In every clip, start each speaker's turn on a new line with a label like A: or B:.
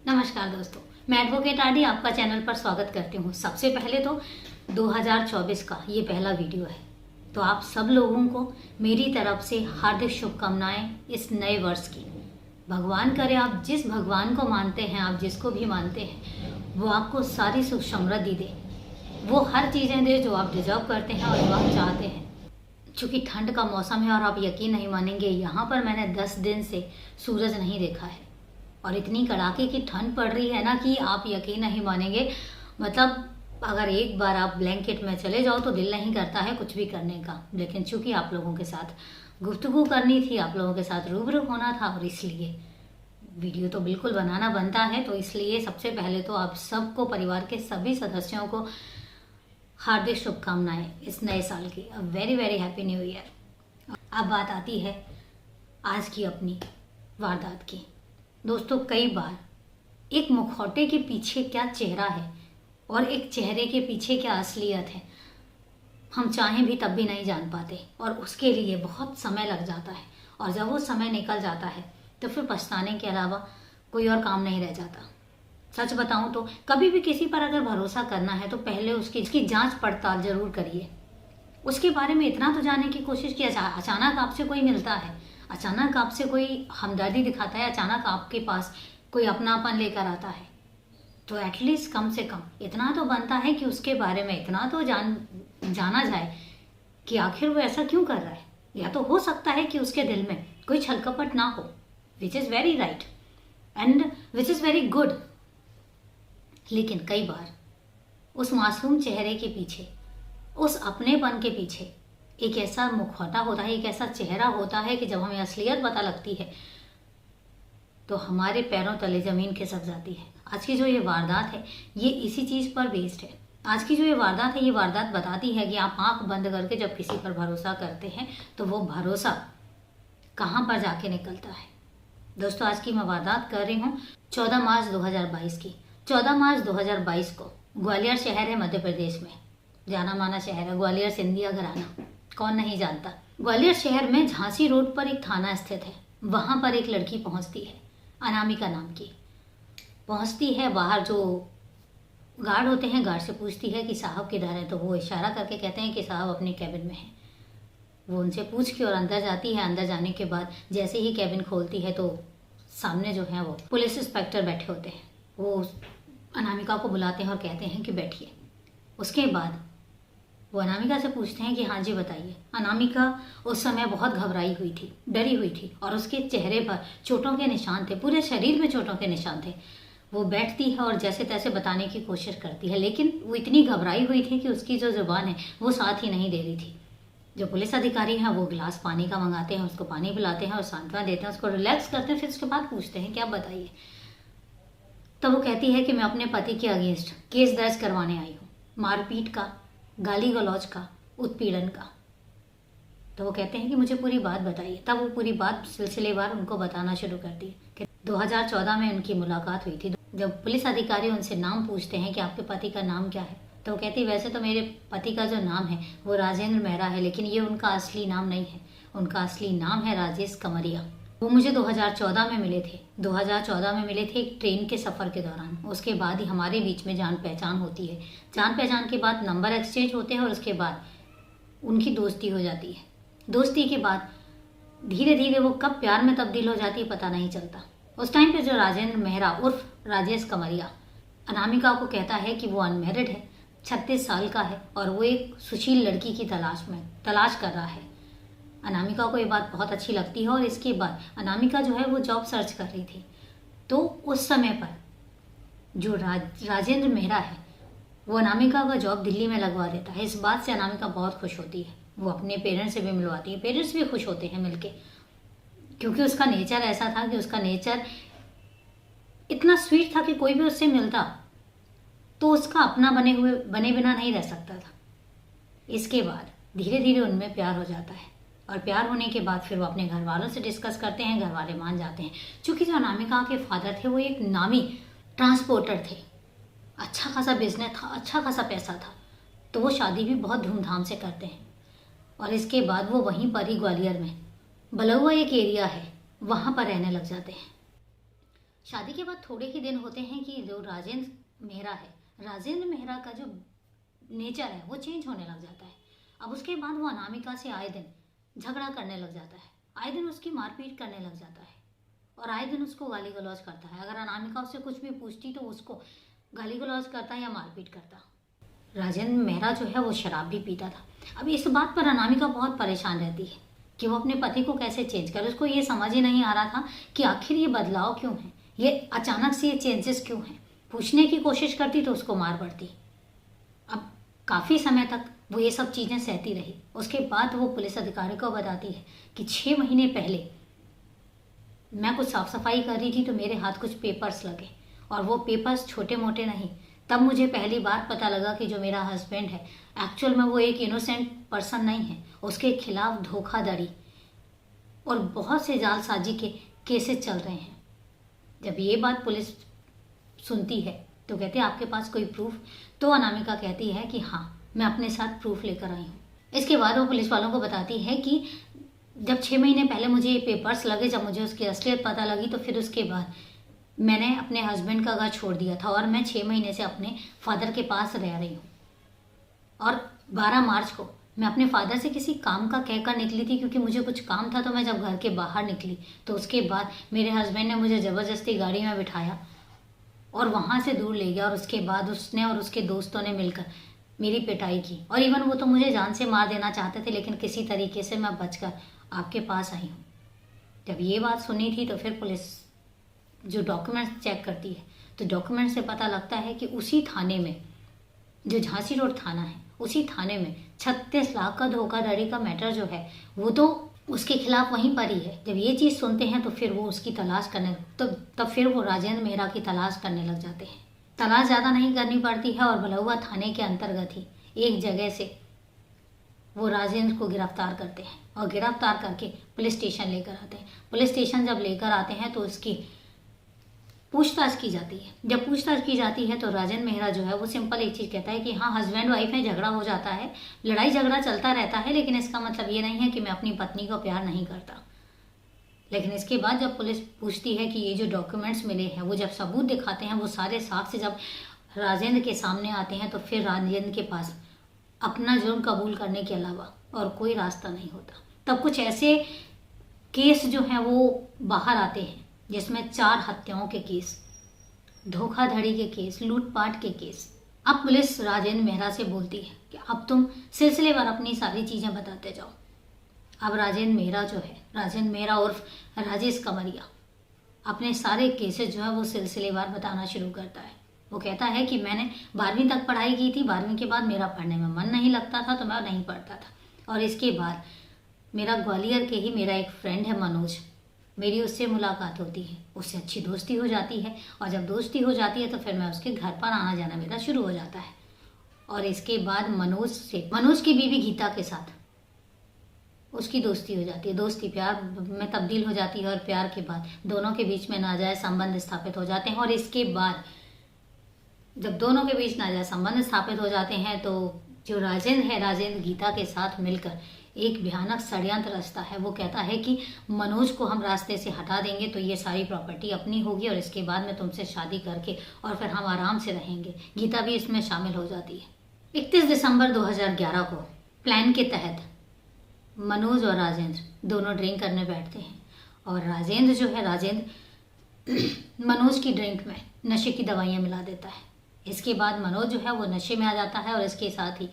A: नमस्कार दोस्तों, मैं एडवोकेट आरडी आपका चैनल पर स्वागत करती हूँ। सबसे पहले तो 2024 का ये पहला वीडियो है, तो आप सब लोगों को मेरी तरफ से हार्दिक शुभकामनाएं इस नए वर्ष की। भगवान करे आप जिस भगवान को मानते हैं, आप जिसको भी मानते हैं, वो आपको सारी सुख समृद्धि दे, वो हर चीज़ें दे जो आप डिजर्व करते हैं और जो आप चाहते हैं। चूँकि ठंड का मौसम है और आप यकीन नहीं मानेंगे, यहाँ पर मैंने 10 दिन से सूरज नहीं देखा है और इतनी कड़ाके की ठंड पड़ रही है ना कि आप यकीन नहीं मानेंगे। मतलब अगर एक बार आप ब्लैंकेट में चले जाओ तो दिल नहीं करता है कुछ भी करने का, लेकिन चूंकि आप लोगों के साथ गुफ्तगू करनी थी, आप लोगों के साथ रूबरू होना था और इसलिए वीडियो तो बिल्कुल बनाना बनता है। तो इसलिए सबसे पहले तो आप सबको, परिवार के सभी सदस्यों को हार्दिक शुभकामनाएं इस नए साल की। A very very happy new year. अब बात आती है आज की अपनी वारदात की। दोस्तों, कई बार एक मुखौटे के पीछे क्या चेहरा है और एक चेहरे के पीछे क्या असलियत है, हम चाहें भी तब भी नहीं जान पाते और उसके लिए बहुत समय लग जाता है। और जब वो समय निकल जाता है तो फिर पछताने के अलावा कोई और काम नहीं रह जाता। सच बताऊं तो कभी भी किसी पर अगर भरोसा करना है तो पहले उसकी जांच पड़ताल जरूर करिए। उसके बारे में इतना तो जानने की कोशिश की। अचानक आपसे कोई मिलता है, अचानक आपसे कोई हमदर्दी दिखाता है, अचानक आपके पास कोई अपनापन लेकर आता है, तो एटलीस्ट कम से कम इतना तो बनता है कि उसके बारे में इतना तो जाना जाए कि आखिर वो ऐसा क्यों कर रहा है। या तो हो सकता है कि उसके दिल में कोई छलकपट ना हो, which is very right and which is very good. लेकिन कई बार उस मासूम चेहरे के पीछे, उस अपनेपन के पीछे एक ऐसा मुखौटा होता है, एक ऐसा चेहरा होता है कि जब हमें असलियत पता लगती है तो हमारे पैरों तले जमीन खिसक जाती है। आज की जो ये वारदात है ये इसी चीज़ पर बेस्ड है। आज की जो ये वारदात है, ये वारदात बताती है कि आप आंख बंद करके जब किसी पर भरोसा करते हैं तो वो भरोसा कहाँ पर जाके निकलता है। दोस्तों, आज की मैं वारदात कर रही हूँ 14 मार्च 2022 की। 14 मार्च 2022 को ग्वालियर शहर है मध्य प्रदेश में, जाना माना शहर है ग्वालियर सिंधिया घराना, कौन नहीं जानता। ग्वालियर शहर में झांसी रोड पर एक थाना स्थित है। वहां पर एक लड़की पहुंचती है, अनामिका नाम की पहुंचती है। बाहर जो गार्ड होते हैं, गार्ड से पूछती है कि साहब किधर है, तो वो इशारा करके कहते हैं कि साहब अपने कैबिन में हैं। वो उनसे पूछ के और अंदर जाती है। अंदर जाने के बाद जैसे ही कैबिन खोलती है तो सामने जो है वो पुलिस इंस्पेक्टर बैठे होते हैं। वो अनामिका को बुलाते हैं और कहते हैं कि बैठिए। उसके बाद वो अनामिका से पूछते हैं कि हाँ जी बताइए। अनामिका उस समय बहुत घबराई हुई थी, डरी हुई थी और उसके चेहरे पर चोटों के निशान थे, पूरे शरीर में चोटों के निशान थे। वो बैठती है और जैसे तैसे बताने की कोशिश करती है, लेकिन वो इतनी घबराई हुई थी कि उसकी जो जुबान है वो साथ ही नहीं दे रही थी। जो पुलिस अधिकारी हैं वो गिलास पानी का मंगाते हैं, उसको पानी पिलाते हैं और सांत्वना देते हैं, उसको रिलैक्स करते हैं। फिर उसके बाद पूछते हैं कि आप बताइए। तब वो कहती है कि मैं अपने पति के अगेंस्ट केस दर्ज करवाने आई हूँ, मारपीट का, गाली गलौज का, उत्पीड़न का। तो वो कहते हैं कि मुझे पूरी बात बताइए। तब वो पूरी बात सिलसिलेवार उनको बताना शुरू करती है कि 2014 में उनकी मुलाकात हुई थी। जब पुलिस अधिकारी उनसे नाम पूछते हैं कि आपके पति का नाम क्या है, तो वो कहती है वैसे तो मेरे पति का जो नाम है वो राजेंद्र मेहरा है, लेकिन ये उनका असली नाम नहीं है। उनका असली नाम है राजेश कमरिया। वो मुझे 2014 में मिले थे। 2014 में मिले थे एक ट्रेन के सफ़र के दौरान। उसके बाद ही हमारे बीच में जान पहचान होती है। जान पहचान के बाद नंबर एक्सचेंज होते हैं और उसके बाद उनकी दोस्ती हो जाती है। दोस्ती के बाद धीरे धीरे वो कब प्यार में तब्दील हो जाती है पता नहीं चलता। उस टाइम पे जो राजेंद्र मेहरा उर्फ राजेश कमरिया अनामिका को कहता है कि वो अनमेरिड है, 36 साल का है और वो एक सुशील लड़की की तलाश कर रहा है। अनामिका को ये बात बहुत अच्छी लगती है और इसके बाद अनामिका जो है वो जॉब सर्च कर रही थी। तो उस समय पर जो राजेंद्र मेहरा है वो अनामिका का जॉब दिल्ली में लगवा देता है। इस बात से अनामिका बहुत खुश होती है। वो अपने पेरेंट्स से भी मिलवाती है, पेरेंट्स भी खुश होते हैं मिलके, क्योंकि उसका नेचर ऐसा था कि उसका नेचर इतना स्वीट था कि कोई भी उससे मिलता तो उसका अपना बने बिना नहीं रह सकता था। इसके बाद धीरे धीरे उनमें प्यार हो जाता है और प्यार होने के बाद फिर वो अपने घर वालों से डिस्कस करते हैं, घर वाले मान जाते हैं। चूँकि जो अनामिका के फादर थे वो एक नामी ट्रांसपोर्टर थे, अच्छा खासा बिजनेस था, अच्छा खासा पैसा था, तो वो शादी भी बहुत धूमधाम से करते हैं। और इसके बाद वो वहीं पर ही ग्वालियर में बलुआ एक एरिया है, वहाँ पर रहने लग जाते हैं। शादी के बाद थोड़े ही दिन होते हैं कि जो राजेंद्र मेहरा है, राजेंद्र मेहरा का जो नेचर है वो चेंज होने लग जाता है। अब उसके बाद वो अनामिका से आए दिन झगड़ा करने लग जाता है, आए दिन उसकी मारपीट करने लग जाता है और आए दिन उसको गाली गलौज करता है। अगर अनामिका उससे कुछ भी पूछती तो उसको गाली गलौज करता या मारपीट करता। राजेंद्र मेहरा जो है वो शराब भी पीता था। अब इस बात पर अनामिका बहुत परेशान रहती है कि वो अपने पति को कैसे चेंज करे। उसको ये समझ ही नहीं आ रहा था कि आखिर ये बदलाव क्यों है, ये अचानक से ये चेंजेस क्यों हैं। पूछने की कोशिश करती तो उसको मार पड़ती। अब काफ़ी समय तक वो ये सब चीज़ें सहती रही। उसके बाद वो पुलिस अधिकारी को बताती है कि 6 महीने पहले मैं कुछ साफ सफाई कर रही थी तो मेरे हाथ कुछ पेपर्स लगे और वो पेपर्स छोटे मोटे नहीं। तब मुझे पहली बार पता लगा कि जो मेरा हस्बैंड है एक्चुअल में वो एक इनोसेंट पर्सन नहीं है, उसके खिलाफ धोखाधड़ी और बहुत से जालसाजी के केसेस चल रहे हैं। जब ये बात पुलिस सुनती है तो कहते हैं आपके पास कोई प्रूफ? तो अनामिका कहती है कि हाँ, मैं अपने साथ प्रूफ लेकर आई हूँ। इसके बाद वो पुलिस वालों को बताती है कि जब 6 महीने पहले मुझे ये पेपर्स लगे, जब मुझे उसकी असलियत पता लगी तो फिर उसके बाद मैंने अपने हस्बैंड का घर छोड़ दिया था और मैं 6 महीने से अपने फादर के पास रह रही हूँ। और 12 मार्च को मैं अपने फादर से किसी काम का कहकर निकली थी, क्योंकि मुझे कुछ काम था। तो मैं जब घर के बाहर निकली तो उसके बाद मेरे हस्बैंड ने मुझे ज़बरदस्ती गाड़ी में बिठाया और वहाँ से दूर ले गया और उसके बाद उसने और उसके दोस्तों ने मिलकर मेरी पिटाई की। और इवन वो तो मुझे जान से मार देना चाहते थे, लेकिन किसी तरीके से मैं बचकर आपके पास आई हूँ। जब ये बात सुनी थी तो फिर पुलिस जो डॉक्यूमेंट्स चेक करती है तो डॉक्यूमेंट से पता लगता है कि उसी थाने में, जो झांसी रोड थाना है, उसी थाने में 36 लाख का धोखाधड़ी का मैटर जो है वो तो उसके खिलाफ वहीं पर ही है। जब ये चीज़ सुनते हैं तो फिर वो उसकी तलाश करने तब फिर वो राजेंद्र मेहरा की तलाश करने लग जाते हैं। तलाश ज़्यादा नहीं करनी पड़ती है और भलुआ थाने के अंतर्गत ही एक जगह से वो राजेंद्र को गिरफ्तार करते हैं और गिरफ्तार करके पुलिस स्टेशन लेकर आते हैं। पुलिस स्टेशन जब लेकर आते हैं तो उसकी पूछताछ की जाती है। जब पूछताछ की जाती है तो राजेंद्र मेहरा जो है वो सिंपल एक चीज़ कहता है कि हाँ, हस्बैंड वाइफ में झगड़ा हो जाता है, लड़ाई झगड़ा चलता रहता है, लेकिन इसका मतलब ये नहीं है कि मैं अपनी पत्नी को प्यार नहीं करता। लेकिन इसके बाद जब पुलिस पूछती है कि ये जो डॉक्यूमेंट्स मिले हैं, वो जब सबूत दिखाते हैं, वो सारे साक्ष्य जब राजेंद्र के सामने आते हैं तो फिर राजेंद्र के पास अपना जुर्म कबूल करने के अलावा और कोई रास्ता नहीं होता। तब कुछ ऐसे केस जो हैं वो बाहर आते हैं जिसमें 4 हत्याओं के केस, धोखाधड़ी के केस, लूटपाट के केस। अब पुलिस राजेंद्र मेहरा से बोलती है कि अब तुम सिलसिलेवार अपनी सारी चीज़ें बताते जाओ। अब राजेंद्र मेहरा जो है, राजेंद्र मेहरा उर्फ राजेश कमरिया, अपने सारे केसेस जो है वो सिलसिलेवार बताना शुरू करता है। वो कहता है कि मैंने 12वीं तक पढ़ाई की थी, 12वीं के बाद मेरा पढ़ने में मन नहीं लगता था तो मैं नहीं पढ़ता था। और इसके बाद मेरा ग्वालियर के ही मेरा एक फ्रेंड है मनोज, मेरी उससे मुलाकात होती है, उससे अच्छी दोस्ती हो जाती है और जब दोस्ती हो जाती है तो फिर मैं उसके घर पर आना जाना मेरा शुरू हो जाता है। और इसके बाद मनोज की बीवी गीता के साथ उसकी दोस्ती हो जाती है। दोस्ती प्यार में तब्दील हो जाती है और प्यार के बाद दोनों के बीच में नाजायज संबंध स्थापित हो जाते हैं। और इसके बाद जब दोनों के बीच नाजायज संबंध स्थापित हो जाते हैं तो जो राजेंद्र है, राजेंद्र गीता के साथ मिलकर एक भयानक षड्यंत्र रचता है। वो कहता है कि मनोज को हम रास्ते से हटा देंगे तो ये सारी प्रॉपर्टी अपनी होगी और इसके बाद में तुमसे शादी करके और फिर हम आराम से रहेंगे। गीता भी इसमें शामिल हो जाती है। 31 दिसंबर 2011 को प्लान के तहत मनोज और राजेंद्र दोनों ड्रिंक करने बैठते हैं और राजेंद्र जो है, राजेंद्र मनोज की ड्रिंक में नशे की दवाइयाँ मिला देता है। इसके बाद मनोज जो है वो नशे में आ जाता है और इसके साथ ही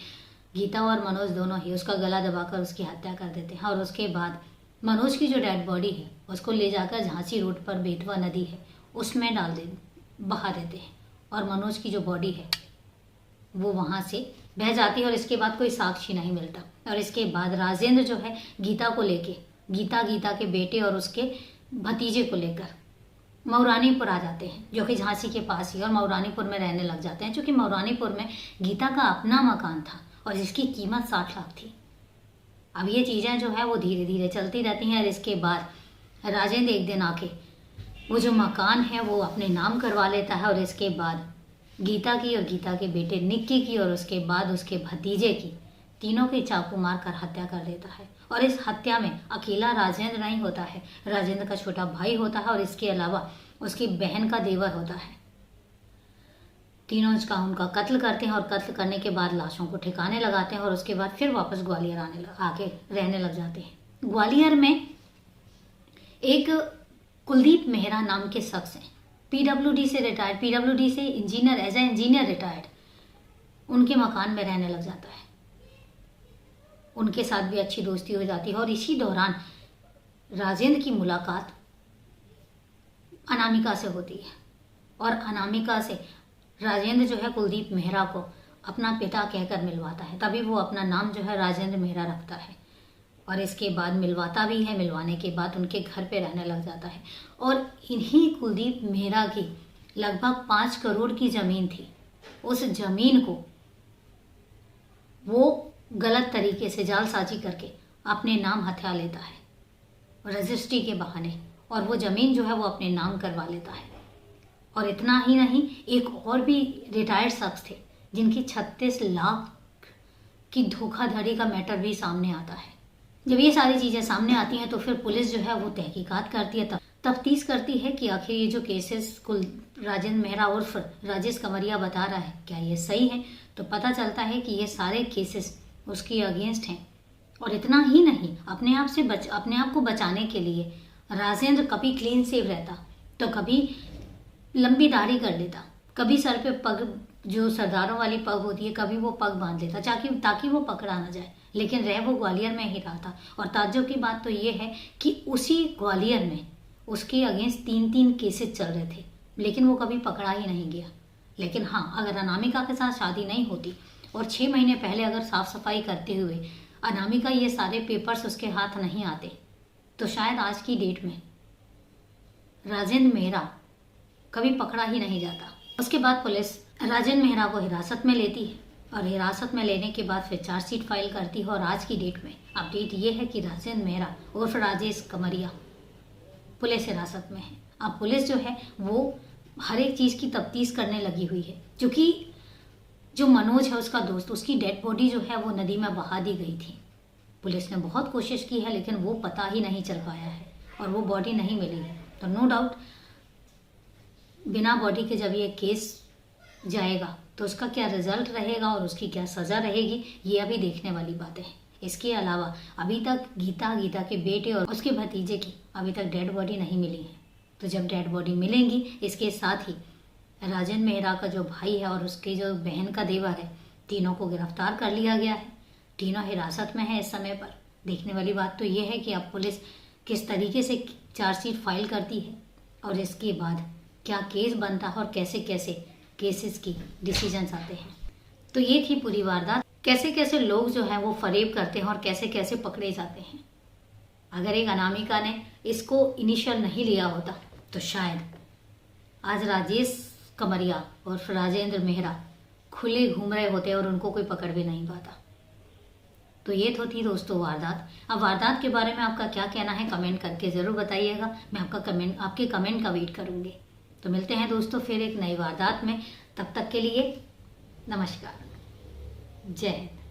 A: गीता और मनोज दोनों ही उसका गला दबाकर उसकी हत्या कर देते हैं। और उसके बाद मनोज की जो डेड बॉडी है उसको ले जाकर झांसी रोड पर बेतवा नदी है उसमें बहा देते हैं और मनोज की जो बॉडी है वो वहाँ से बह जाती है और इसके बाद कोई साक्षी नहीं मिलता। और इसके बाद राजेंद्र जो है गीता को लेके, गीता के बेटे और उसके भतीजे को लेकर मऊरानीपुर आ जाते हैं, जो कि झांसी के पास ही, और मऊरानीपुर में रहने लग जाते हैं, क्योंकि मऊरानीपुर में गीता का अपना मकान था और जिसकी कीमत 60 लाख थी। अब ये चीज़ें जो है वो धीरे धीरे चलती रहती हैं और इसके बाद राजेंद्र एक दिन आके वो जो मकान है वो अपने नाम करवा लेता है और इसके बाद गीता की और गीता के बेटे निक्की की और उसके बाद उसके भतीजे की, तीनों की चाकू मार कर हत्या कर देता है। और इस हत्या में अकेला राजेंद्र नहीं होता है, राजेंद्र का छोटा भाई होता है और इसके अलावा उसकी बहन का देवर होता है। तीनों इसका उनका कत्ल करते हैं और कत्ल करने के बाद लाशों को ठिकाने लगाते हैं और उसके बाद फिर वापस ग्वालियर आके रहने लग जाते हैं। ग्वालियर में एक कुलदीप मेहरा नाम के शख्स हैं, पीडब्ल्यूडी से रिटायर्ड, पीडब्ल्यूडी से engineer, as a engineer retired, उनके मकान में रहने लग जाता है। उनके साथ भी अच्छी दोस्ती हो जाती है और इसी दौरान राजेंद्र की मुलाकात अनामिका से होती है और अनामिका से राजेंद्र जो है कुलदीप मेहरा को अपना पिता कहकर मिलवाता है। तभी वो अपना नाम जो है राजेंद्र मेहरा रखता है और इसके बाद मिलवाता भी है। मिलवाने के बाद उनके घर पे रहने लग जाता है और इन्हीं कुलदीप मेहरा की लगभग 5 करोड़ की ज़मीन थी। उस ज़मीन को वो गलत तरीके से जालसाजी करके अपने नाम हथिया लेता है रजिस्ट्री के बहाने, और वो ज़मीन जो है वो अपने नाम करवा लेता है। और इतना ही नहीं, एक और भी रिटायर्ड शख्स थे जिनकी 36 लाख की धोखाधड़ी का मैटर भी सामने आता है। जब ये सारी चीज़ें सामने आती हैं तो फिर पुलिस जो है वो तहकीकात करती है, तफ्तीश करती है कि आखिर ये जो केसेस राजेंद्र मेहरा उर्फ राजेश कमरिया बता रहा है क्या ये सही है। तो पता चलता है कि ये सारे केसेस उसके अगेंस्ट हैं। और इतना ही नहीं, अपने आप को बचाने के लिए राजेंद्र कभी क्लीन सेव रहता तो कभी लंबी दाढ़ी कर लेता, कभी सर पे पग, जो सरदारों वाली पग होती है, कभी वो पग बांध लेता ताकि वो पकड़ा ना जाए। लेकिन रह वो ग्वालियर में ही रहा था। और ताज्जुब की बात तो ये है कि उसी ग्वालियर में उसके अगेंस्ट 3 केसेस चल रहे थे, लेकिन वो कभी पकड़ा ही नहीं गया। लेकिन हाँ, अगर अनामिका के साथ शादी नहीं होती और 6 महीने पहले अगर साफ सफाई करते हुए अनामिका ये सारे पेपर्स उसके हाथ नहीं आते तो शायद आज की डेट में राजेंद्र मेहरा कभी पकड़ा ही नहीं जाता। उसके बाद पुलिस राजेंद्र मेहरा को हिरासत में लेती है और हिरासत में लेने के बाद फिर चार्जशीट फाइल करती है। और आज की डेट में अपडेट ये है कि राजेंद्र मेहरा उर्फ राजेश कमरिया पुलिस हिरासत में है। अब पुलिस जो है वो हर एक चीज़ की तफ्तीश करने लगी हुई है, क्योंकि जो मनोज है उसका दोस्त, उसकी डेड बॉडी जो है वो नदी में बहा दी गई थी। पुलिस ने बहुत कोशिश की है लेकिन वो पता ही नहीं चल पाया है और वो बॉडी नहीं मिली है। तो नो डाउट बिना बॉडी के जब ये केस जाएगा तो उसका क्या रिजल्ट रहेगा और उसकी क्या सज़ा रहेगी, ये अभी देखने वाली बातें हैं। इसके अलावा अभी तक गीता के बेटे और उसके भतीजे की अभी तक डेड बॉडी नहीं मिली है। तो जब डेड बॉडी मिलेंगी, इसके साथ ही राजेंद्र मेहरा का जो भाई है और उसकी जो बहन का देवर है, तीनों को गिरफ्तार कर लिया गया है। तीनों हिरासत में है इस समय पर। देखने वाली बात तो ये है कि अब पुलिस किस तरीके से चार्जशीट फाइल करती है और इसके बाद क्या केस बनता है और कैसे कैसे केसेस की डिसीजंस आते हैं। तो ये थी पूरी वारदात, कैसे कैसे लोग जो हैं वो फरेब करते हैं और कैसे कैसे पकड़े जाते हैं। अगर एक अनामिका ने इसको इनिशियल नहीं लिया होता तो शायद आज राजेश कमरिया और राजेंद्र मेहरा खुले घूम रहे होते और उनको कोई पकड़ भी नहीं पाता। तो ये तो थी दोस्तों वारदात। अब वारदात के बारे में आपका क्या कहना है कमेंट करके ज़रूर बताइएगा। मैं आपके कमेंट का वेट करूँगी। तो मिलते हैं दोस्तों फिर एक नई वारदात में। तब तक के लिए नमस्कार, जय हिंद।